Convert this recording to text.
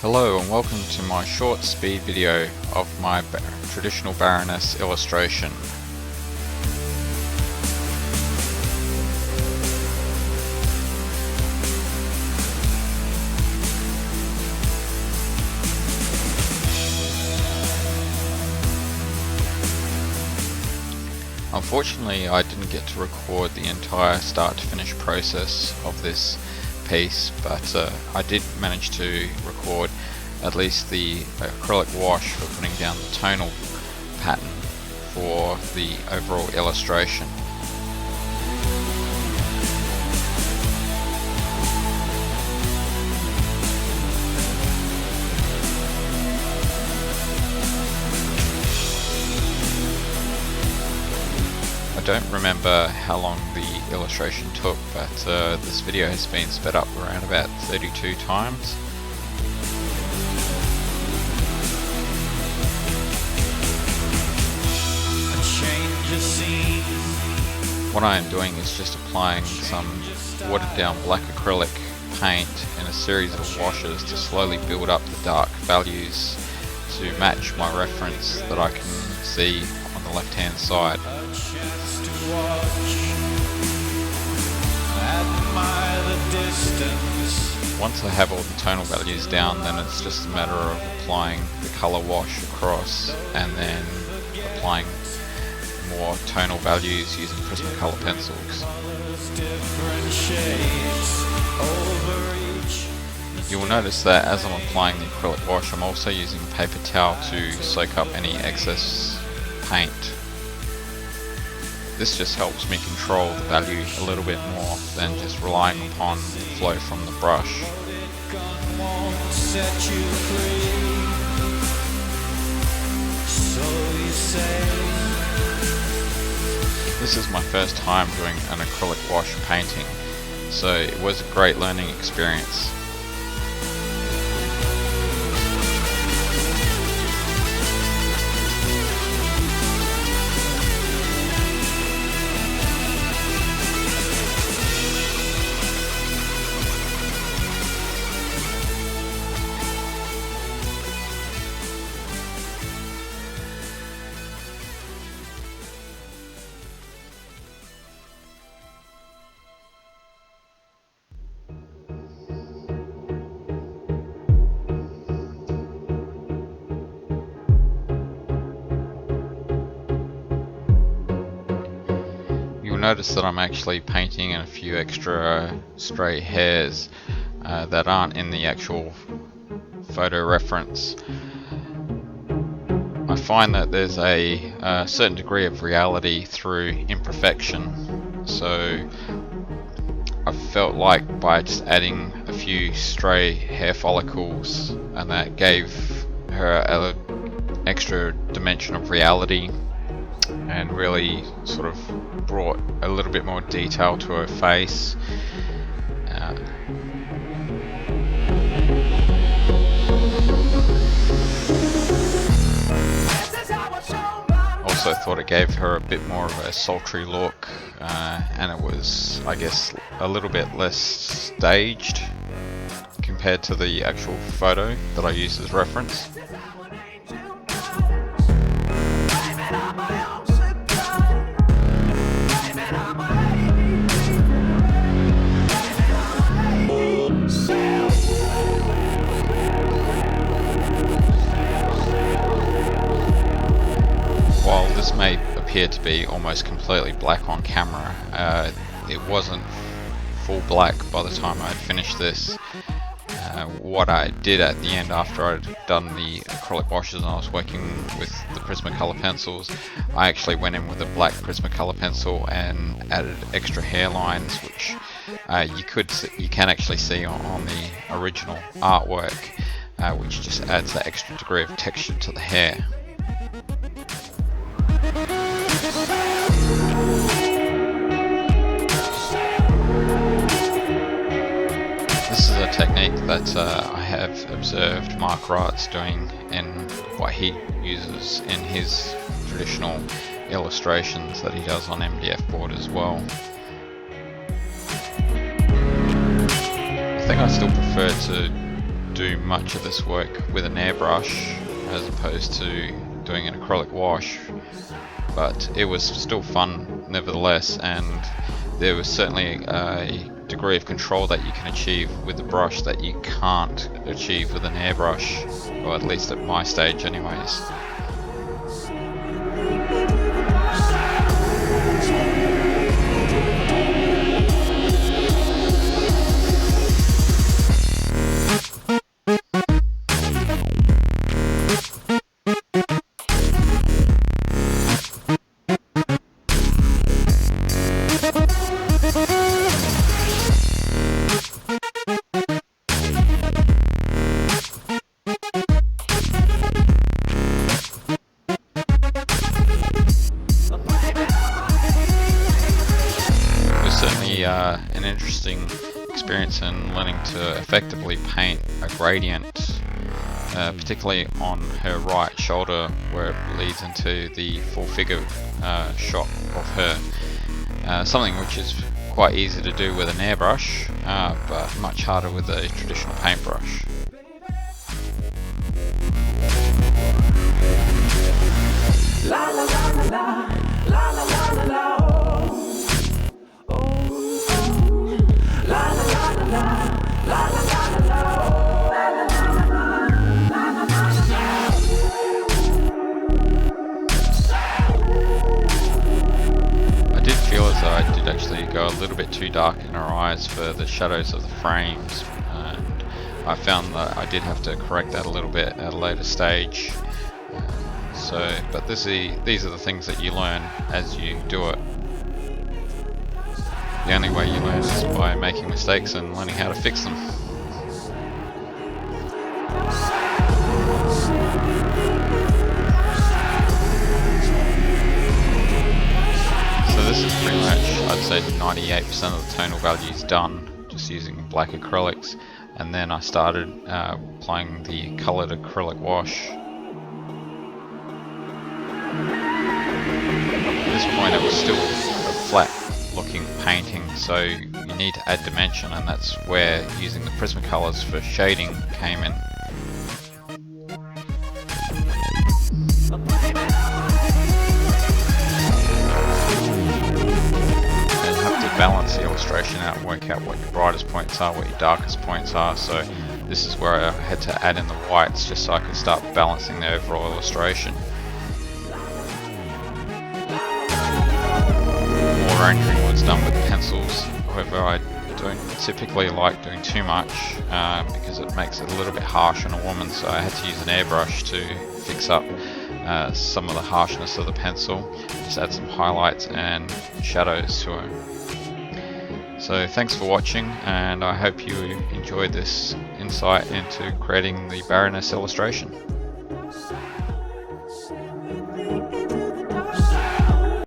Hello and welcome to my short speed video of my traditional Baroness illustration. Unfortunately, I didn't get to record the entire start to finish process of this piece, but I did manage to record at least the acrylic wash for putting down the tonal pattern for the overall illustration. I don't remember how long the illustration took, but this video has been sped up around about 32 times. What I am doing is just applying some watered down black acrylic paint in a series of washes to slowly build up the dark values to match my reference that I can see on the left hand side. Once I have all the tonal values down, then it's just a matter of applying the colour wash across and then applying more tonal values using Prismacolor pencils. You will notice that as I'm applying the acrylic wash, I'm also using a paper towel to soak up any excess paint. This just helps me control the value a little bit more than just relying upon the flow from the brush. This is my first time doing an acrylic wash painting, so it was a great learning experience. Notice that I'm actually painting in a few extra stray hairs that aren't in the actual photo reference. I find that there's a certain degree of reality through imperfection, so I felt like by just adding a few stray hair follicles, and that gave her an extra dimension of reality and really sort of brought a little bit more detail to her face. Also thought it gave her a bit more of a sultry look, and it was, I guess, a little bit less staged compared to the actual photo that I used as reference. While this may appear to be almost completely black on camera, it wasn't full black by the time I had finished this. What I did at the end, after I'd done the acrylic washes and I was working with the Prismacolor pencils, I actually went in with a black Prismacolor pencil and added extra hairlines, which you can actually see on the original artwork, which just adds that extra degree of texture to the hair. This is a technique that I have observed Mark Wright's doing in what he uses in his traditional illustrations that he does on MDF board as well. I think I still prefer to do much of this work with an airbrush as opposed to doing an acrylic wash, but it was still fun nevertheless, and there was certainly a degree of control that you can achieve with the brush that you can't achieve with an airbrush, or at least at my stage anyways. An interesting experience in learning to effectively paint a gradient, particularly on her right shoulder where it leads into the full figure shot of her. Something which is quite easy to do with an airbrush, but much harder with a traditional paintbrush. La la la la la la la la la. I did feel as though I did actually go a little bit too dark in her eyes for the shadows of the frames, and I found that I did have to correct that a little bit at a later stage. But these are the things that you learn as you do it. The only way you learn is by making mistakes and learning how to fix them. So this is pretty much, I'd say 98% of the tonal values done, just using black acrylics, and then I started applying the coloured acrylic wash. At this point it was still a flat looking painting, so you need to add dimension, and that's where using the Prismacolors for shading came in. And you have to balance the illustration out and work out what your brightest points are, what your darkest points are, so this is where I had to add in the whites just so I could start balancing the overall illustration. Rendering was done with pencils, however I don't typically like doing too much because it makes it a little bit harsh on a woman, so I had to use an airbrush to fix up some of the harshness of the pencil, just add some highlights and shadows to it. So thanks for watching, and I hope you enjoyed this insight into creating the Baroness illustration.